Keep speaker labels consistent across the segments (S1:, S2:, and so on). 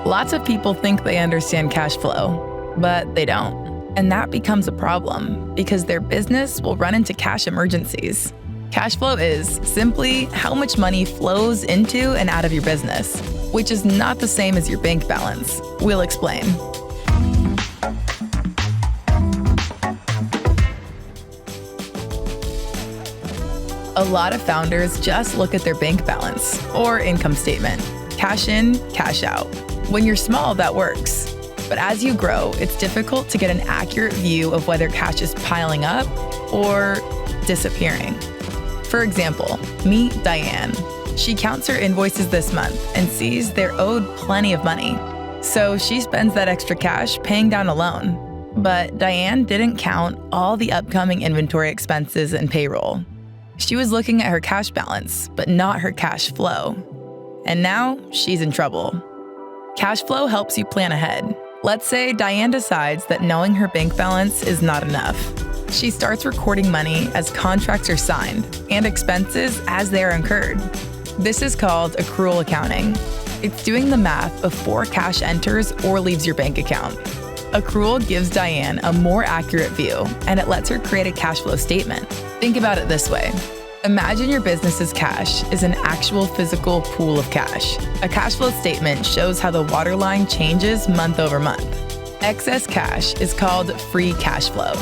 S1: Lots of people think they understand cash flow, but they don't. And that becomes a problem because their business will run into cash emergencies. Cash flow is simply how much money flows into and out of your business, which is not the same as your bank balance. We'll explain. A lot of founders just look at their bank balance or income statement. Cash in, cash out. When you're small, that works. But as you grow, it's difficult to get an accurate view of whether cash is piling up or disappearing. For example, meet Diane. She counts her invoices this month and sees they're owed plenty of money. So she spends that extra cash paying down a loan. But Diane didn't count all the upcoming inventory expenses and payroll. She was looking at her cash balance, but not her cash flow. And now she's in trouble. Cash flow helps you plan ahead. Let's say Diane decides that knowing her bank balance is not enough. She starts recording money as contracts are signed and expenses as they are incurred. This is called accrual accounting. It's doing the math before cash enters or leaves your bank account. Accrual gives Diane a more accurate view, and it lets her create a cash flow statement. Think about it this way. Imagine your business's cash is an actual physical pool of cash. A cash flow statement shows how the waterline changes month over month. Excess cash is called free cash flow.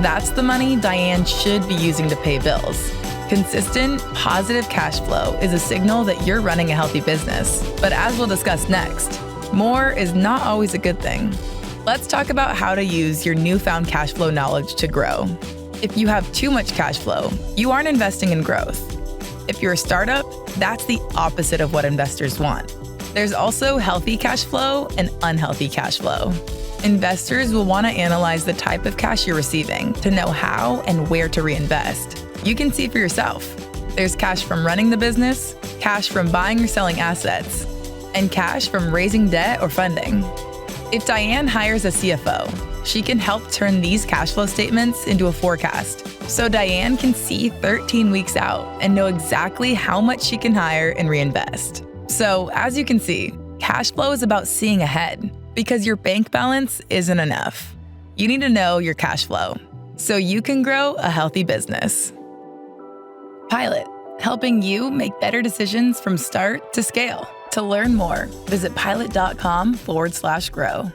S1: That's the money Diane should be using to pay bills. Consistent, positive cash flow is a signal that you're running a healthy business. But as we'll discuss next, more is not always a good thing. Let's talk about how to use your newfound cash flow knowledge to grow. If you have too much cash flow, you aren't investing in growth. If you're a startup, that's the opposite of what investors want. There's also healthy cash flow and unhealthy cash flow. Investors will want to analyze the type of cash you're receiving to know how and where to reinvest. You can see for yourself. There's cash from running the business, cash from buying or selling assets, and cash from raising debt or funding. If Diane hires a CFO, she can help turn these cash flow statements into a forecast. So Diane can see 13 weeks out and know exactly how much she can hire and reinvest. So as you can see, cash flow is about seeing ahead because your bank balance isn't enough. You need to know your cash flow so you can grow a healthy business. Pilot, helping you make better decisions from start to scale. To learn more, visit pilot.com/grow.